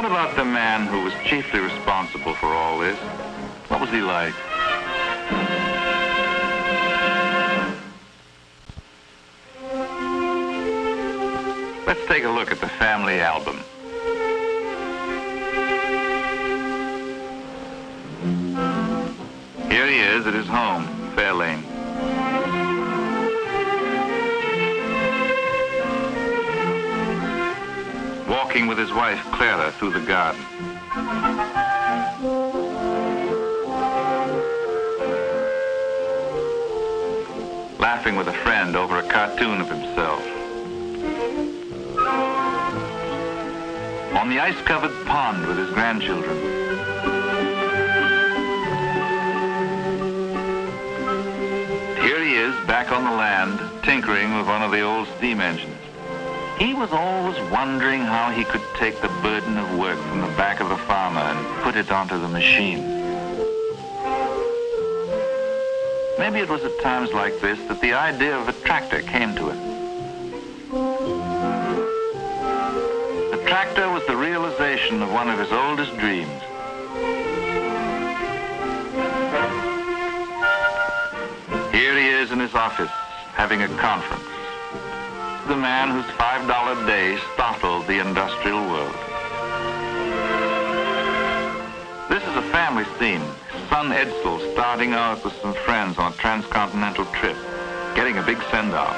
about the man who was chiefly responsible for all this? What was he like? Let's take a look at the family album. Here he is at his home, Fairlane. Walking with his wife, Clara, through the garden. Laughing with a friend over a cartoon of himself. On the ice-covered pond with his grandchildren. Here he is, back on the land, tinkering with one of the old steam engines. He was always wondering how he could take the burden of work from the back of the farmer and put it onto the machine. Maybe it was at times like this that the idea of a tractor came to him. The tractor was the realization of one of his oldest dreams. Here he is in his office, having a conference. The man whose $5 day startled the industrial world. This is a family scene. Son Edsel starting out with some friends on a transcontinental trip, getting a big send-off.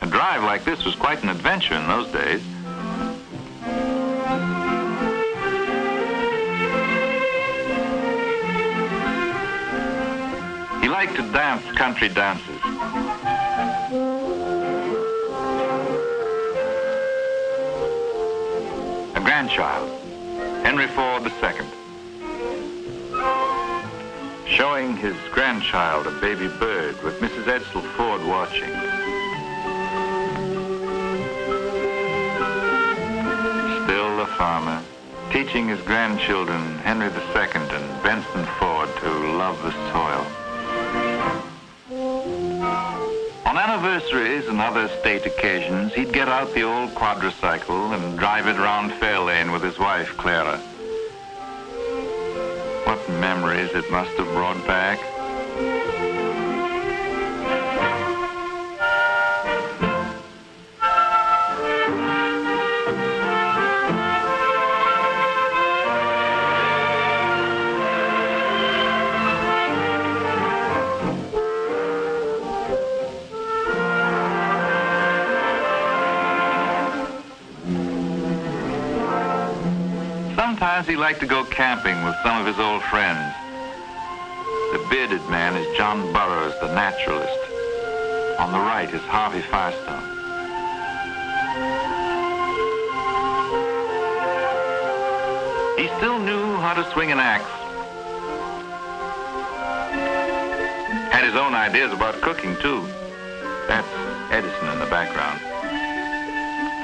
A drive like this was quite an adventure in those days. He liked to dance country dances. Grandchild, Henry Ford II, showing his grandchild a baby bird with Mrs. Edsel Ford watching. Still the farmer, teaching his grandchildren, Henry II and Benson Ford, to love the soil. On anniversaries and other state occasions, he'd get out the old quadricycle and drive it around Fairlane with his wife, Clara. What memories it must have brought back. Sometimes he liked to go camping with some of his old friends. The bearded man is John Burroughs, the naturalist. On the right is Harvey Firestone. He still knew how to swing an axe. Had his own ideas about cooking, too. That's Edison in the background.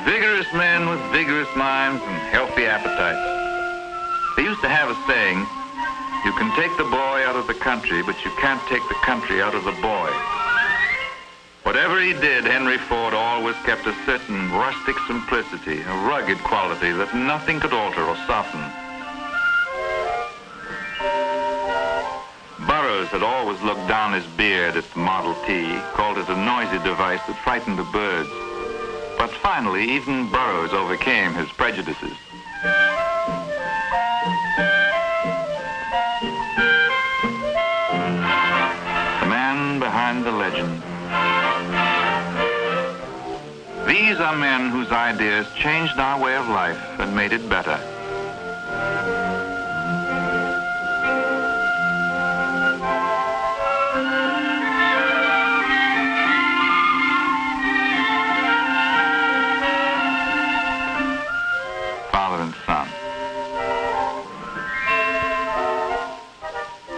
Vigorous men with vigorous minds and healthy appetites. They used to have a saying, you can take the boy out of the country, but you can't take the country out of the boy. Whatever he did, Henry Ford always kept a certain rustic simplicity, a rugged quality that nothing could alter or soften. Burroughs had always looked down his beard at the Model T, called it a noisy device that frightened the birds. But finally, even Burroughs overcame his prejudices. Behind the legend. These are men whose ideas changed our way of life and made it better. Father and son.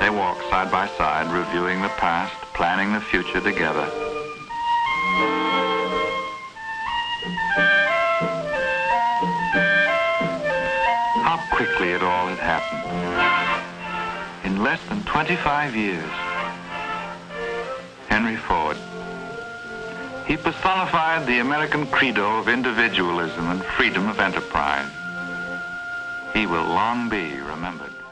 They walk side by side, reviewing the past, planning the future together. How quickly it all had happened. In less than 25 years. Henry Ford. He personified the American credo of individualism and freedom of enterprise. he will long be remembered.